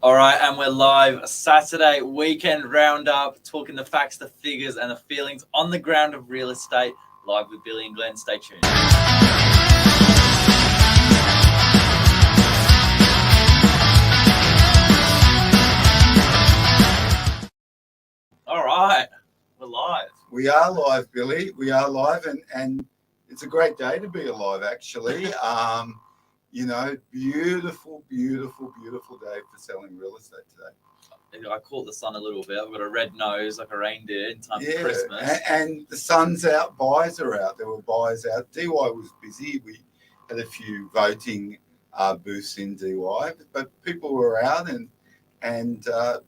All right, and we're live. Saturday weekend roundup, talking the facts, the figures, and the feelings on the ground of real estate. Live with Billy and Glenn. Stay tuned. All right, we're live. We are live, Billy. We are live, and it's a great day to be alive, actually. Beautiful, beautiful, beautiful day for selling real estate today. I caught the sun a little bit. I've got a red nose like a reindeer in time for Christmas. And the sun's out, buyers are out. There were buyers out. DY was busy. We had a few voting booths in DY, but people were out and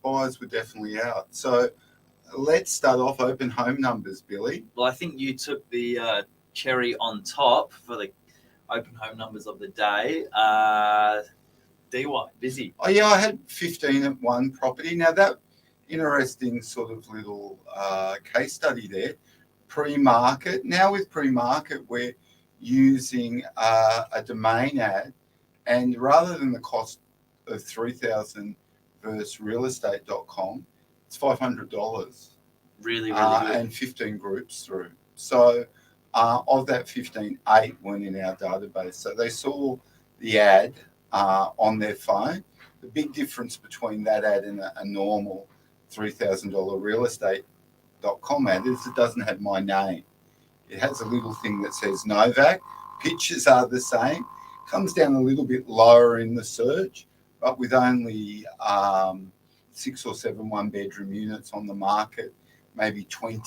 buyers were definitely out. So let's start off open home numbers, Billy. Well, I think you took the cherry on top for the open home numbers of the day. DY, busy. Oh, yeah, I had 15 at one property. Now, that interesting sort of little case study there, pre-market. Now with pre-market, we're using a domain ad, and rather than the cost of $3,000 versus realestate.com, it's $500. Really good. And 15 groups through. So of that 15, 8 weren't in our database. So they saw the ad on their phone. The big difference between that ad and a normal $3,000 realestate.com ad is it doesn't have my name. It has a little thing that says Novak. Pictures are the same. Comes down a little bit lower in the search, but with only 6 or 7 one-bedroom units on the market, maybe 20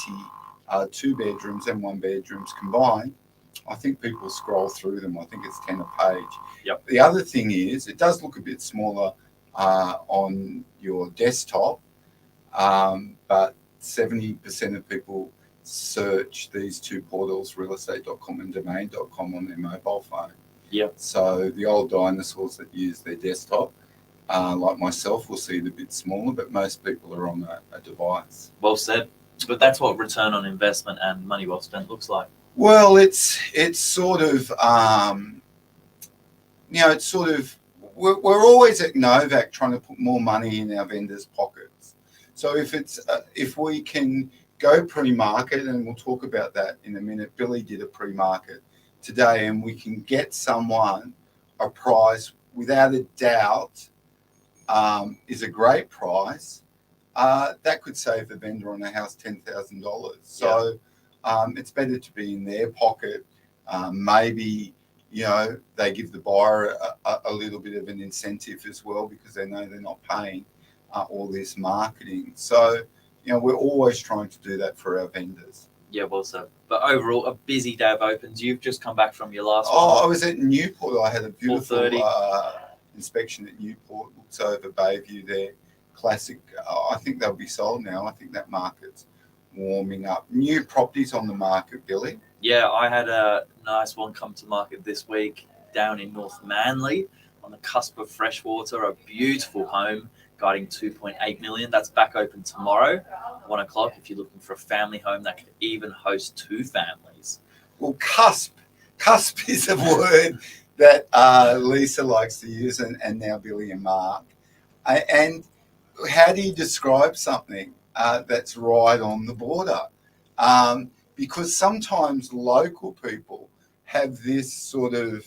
two-bedrooms and one-bedrooms combined, I think people scroll through them. I think it's 10 a page. Yep. The other thing is it does look a bit smaller on your desktop, but 70% of people search these two portals, realestate.com and domain.com, on their mobile phone. Yep. So the old dinosaurs that use their desktop, like myself, will see it a bit smaller, but most people are on a device. Well said. But that's what return on investment and money well spent looks like. Well, it's sort of, we're always at Novak trying to put more money in our vendors' pockets. So if we can go pre-market, and we'll talk about that in a minute. Billy did a pre-market today, and we can get someone a price without a doubt is a great price. That could save the vendor on a house $10,000. So it's better to be in their pocket. Maybe, they give the buyer a little bit of an incentive as well, because they know they're not paying all this marketing. So, we're always trying to do that for our vendors. Yeah, well said. But overall, a busy day of opens. You've just come back from your last one. Oh, I was at Newport. I had a beautiful inspection at Newport. Looks over Bayview there. Classic. I think they'll be sold now. I think that market's warming up. New properties on the market, Billy. Yeah, I had a nice one come to market this week down in North Manly on the cusp of Freshwater. A beautiful home guiding 2.8 million. That's back open tomorrow, 1 o'clock, if you're looking for a family home that could even host 2 families. Well, cusp is a word that Lisa likes to use, and now Billy and Mark. And how do you describe something that's right on the border? Because sometimes local people have this sort of,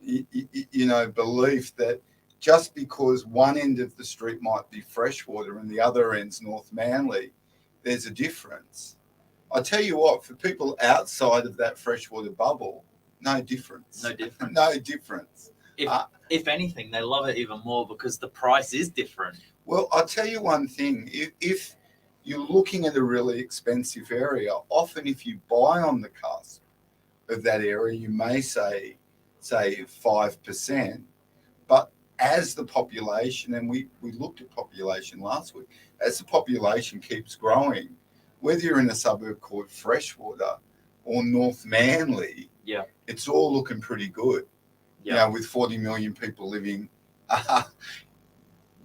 belief that just because one end of the street might be Freshwater and the other end's North Manly, there's a difference. I tell you what, for people outside of that Freshwater bubble, no difference. No difference. No difference. If anything, they love it even more because the price is different. Well, I'll tell you one thing. If you're looking at a really expensive area, often if you buy on the cusp of that area, you may say 5%. But as the population, and we looked at population last week, as the population keeps growing, whether you're in a suburb called Freshwater or North Manly, it's all looking pretty good. With 40 million people living,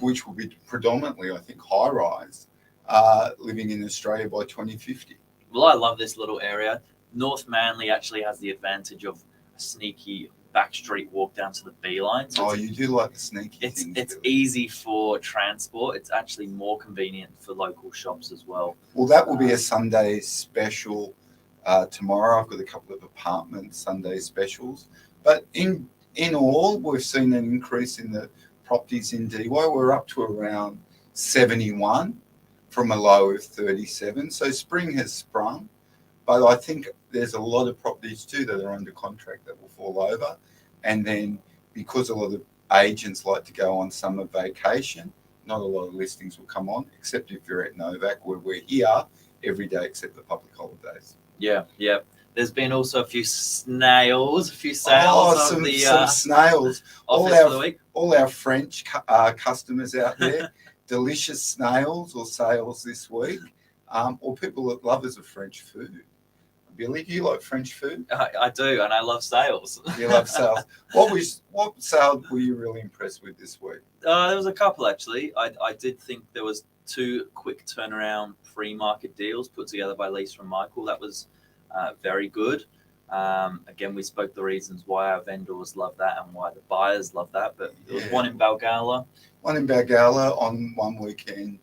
which will be predominantly, I think, high-rise, living in Australia by 2050. Well, I love this little area. North Manly actually has the advantage of a sneaky back street walk down to the Beeline. So Oh, you do like the sneaky it's things. it's Billy. easy for transport. It's actually more convenient for local shops as well. Well, that will be a Sunday special tomorrow. I've got a couple of apartment Sunday specials. But in all, we've seen an increase in the properties in DY. We're up to around 71 from a low of 37. So spring has sprung. But I think there's a lot of properties too that are under contract that will fall over. And then because a lot of agents like to go on summer vacation, not a lot of listings will come on, except if you're at Novak, where we're here every day except the public holidays. Yeah, yeah. There's been also a few sales Some snails. office for the week. All our French customers out there, delicious snails or sales this week, or people that lovers of French food. Billy, do you like French food? I do, and I love sales. You love sales. What sale were you really impressed with this week? There was a couple actually. I did think there was 2 quick turnaround free market deals put together by Lisa and Michael. That was very good. Again, we spoke the reasons why our vendors love that and why the buyers love that. But there was one in Balgala. One in Balgala on one weekend.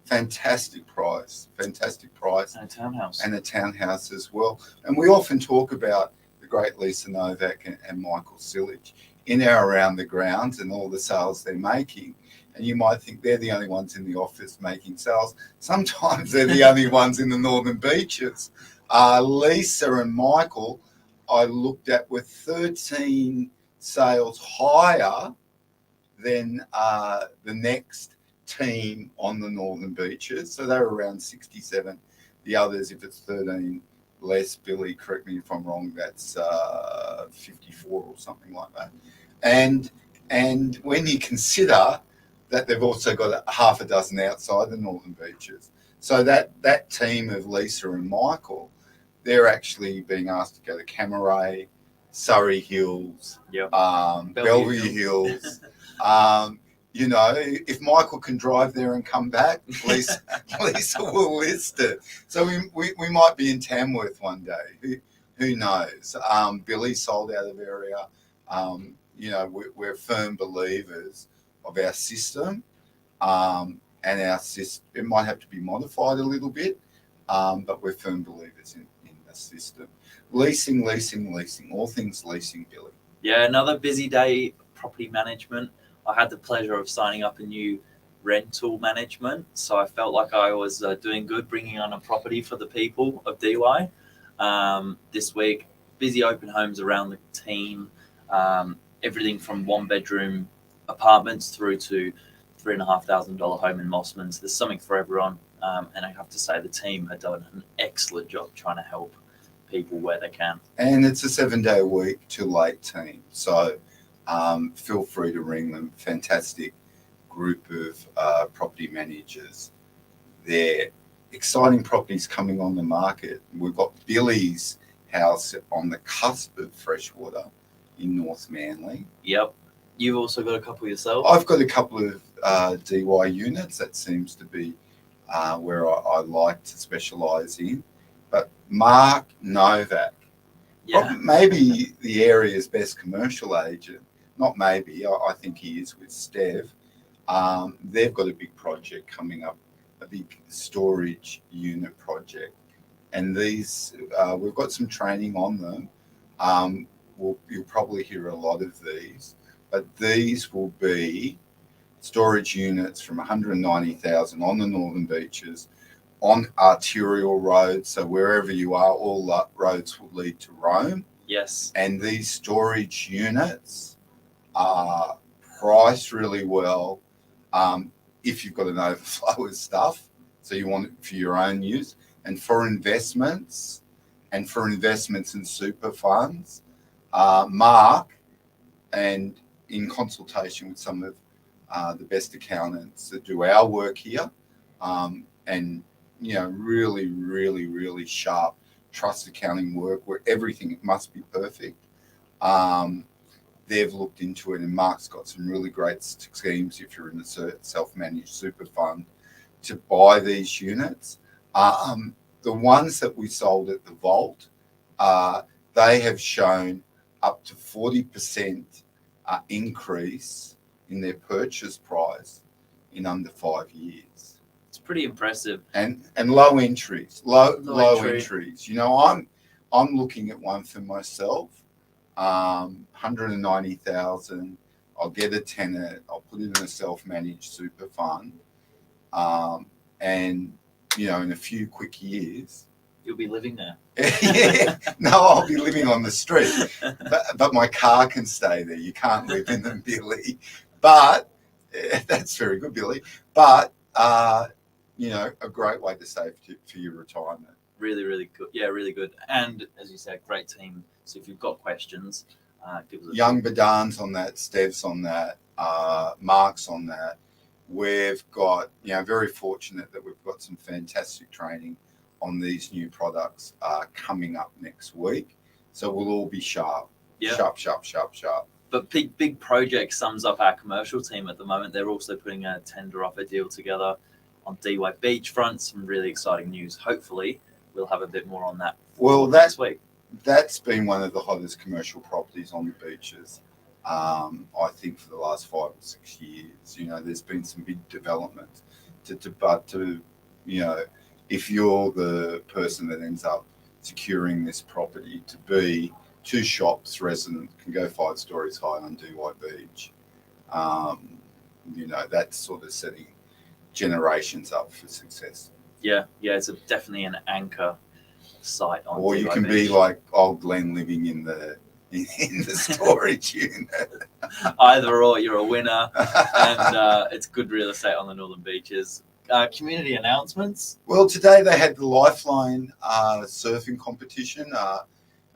Fantastic price. And a townhouse. As well. And we often talk about the great Lisa Novak and Michael Sillage in our Around the Grounds and all the sales they're making. And you might think they're the only ones in the office making sales. Sometimes they're the only ones in the Northern Beaches. Lisa and Michael, I looked at, were 13 sales higher than the next team on the Northern Beaches. So they're around 67. The others, if it's 13 less, Billy, correct me if I'm wrong, that's 54 or something like that. And when you consider that they've also got half a dozen outside the Northern Beaches, so that team of Lisa and Michael, they're actually being asked to go to Camaray, Surrey Hills, Bellevue Hills. You know, if Michael can drive there and come back, Lisa will list it. So we might be in Tamworth one day. Who knows? Billy sold out of area. You know, we're firm believers of our system, and our system. It might have to be modified a little bit, but we're firm believers in the system. Leasing. All things leasing, Billy. Yeah, another busy day. Property management. I had the pleasure of signing up a new rental management, so I felt like I was doing good, bringing on a property for the people of DY. This week, busy open homes around the team, everything from 1-bedroom apartments through to $3,500 home in Mossman's. There's something for everyone, and I have to say the team have done an excellent job trying to help people where they can. And it's a 7-day-a-week to late team, so feel free to ring them. Fantastic group of property managers. They're exciting properties coming on the market. We've got Billy's house on the cusp of Freshwater in North Manly. Yep. You've also got a couple yourself? I've got a couple of DY units. That seems to be where I like to specialise in. But Mark Novak, maybe the area's best commercial agent. Not maybe, I think he is with Stev. They've got a big project coming up, a big storage unit project. And these, we've got some training on them. You'll probably hear a lot of these, but these will be storage units from 190,000 on the Northern Beaches, on arterial roads. So wherever you are, all roads will lead to Rome. Yes. And these storage units are priced really well if you've got an overflow of stuff, so you want it for your own use, and for investments and super funds. Mark, and in consultation with some of the best accountants that do our work here, and you know, really sharp trust accounting work where everything must be perfect. They've looked into it, and Mark's got some really great schemes if you're in the self-managed super fund to buy these units. The ones that we sold at the Vault, they have shown up to 40% increase in their purchase price in under 5 years. It's pretty impressive. And low entries, low entry. entries. You know, I'm looking at one for myself, 190,000. I'll get a tenant. I'll put it in a self-managed super fund, and you know, in a few quick years, you'll be living there. Yeah, no, I'll be living on the street, but my car can stay there. You can't live in them, Billy. But that's very good, Billy. But you know, a great way to save for your retirement. Really, really good. Yeah, really good. And as you said, great team. So if you've got questions, give us a Young Badan's on that, Stev's on that, Mark's on that. We've got, you know, very fortunate that we've got some fantastic training on these new products coming up next week. So we'll all be sharp. Yeah. Sharp. But big project sums up our commercial team at the moment. They're also putting a tender offer deal together on DY Beachfront. Some really exciting news. Hopefully, we'll have a bit more on that next week. That's been one of the hottest commercial properties on the beaches, I think, for the last 5 or 6 years. You know, there's been some big developments. But you know, if you're the person that ends up securing this property, to be 2 shops, resident, can go 5 stories high on DY Beach, you know, that's sort of setting generations up for success. Yeah, it's definitely an anchor site on or DY you can Beach. be like old Glenn living in the storage unit. Either or, you're a winner, and it's good real estate on the northern beaches. Community announcements. Well, today they had the Lifeline surfing competition.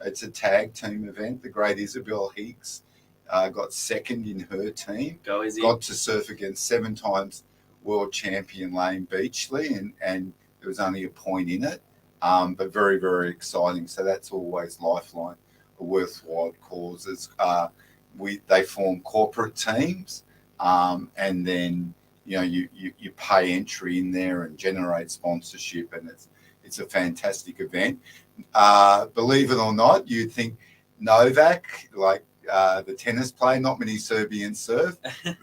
It's a tag team event. The great Isabel Higgs got second in her team. Go Izzy. Got to surf against 7 times world champion Lane Beachley, and there was only a point in it. But very, very exciting. So that's always Lifeline, a worthwhile causes. They form corporate teams, and then you know you pay entry in there and generate sponsorship, and it's a fantastic event. Believe it or not, you'd think Novak, like the tennis player, not many Serbians surf.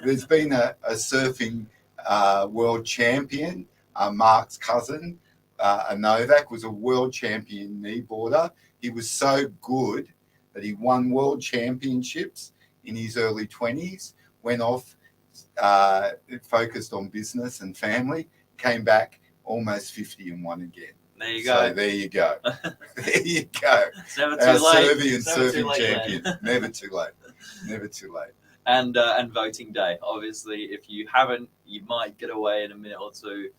There's been a surfing world champion, Mark's cousin. Novak was a world champion kneeboarder. He was so good that he won world championships in his early 20s, went off, focused on business and family, came back almost 50 and won again. There you go. So there you go. There you go. It's never too Our late. Serbian It's never too surfing late, champion. man. Never too late. Never too late. And voting day. Obviously, if you haven't, you might get away in a minute or two.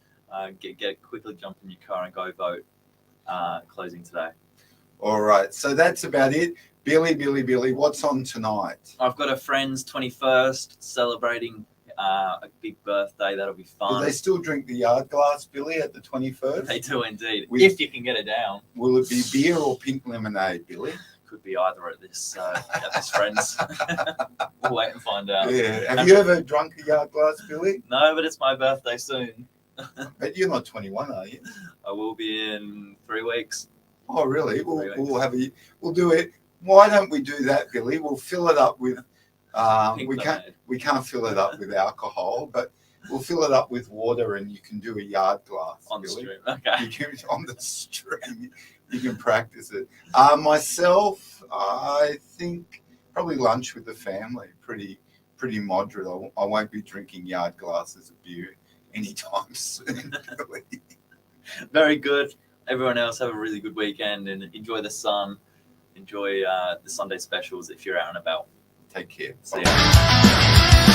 Quickly jump in your car and go vote. Closing today. All right. So that's about it. Billy, what's on tonight? I've got a friend's 21st celebrating a big birthday. That'll be Do fun. they still drink the yard glass, Billy, at the 21st? They do indeed. With- if you can get it down. Will it be beer or pink lemonade, Billy? Could be either at this friend's. We'll wait and find out. Yeah. Have you ever drunk a yard glass, Billy? No, but it's my birthday soon. But you're not 21, are you? I will be in 3 weeks. Oh, really? We'll 3 weeks. We'll do it. Why don't we do that, Billy? We'll fill it up with. Pink lemonade. We can't fill it up with alcohol, but we'll fill it up with water, and you can do a yard glass On the Billy. stream. Okay. You can, on the stream, you can practice it. Myself, I think probably lunch with the family. Pretty moderate. I won't be drinking yard glasses of beer anytime soon. Really. Very good. Everyone else have a really good weekend and enjoy the sun. Enjoy the Sunday specials if you're out and about. Take care. See ya.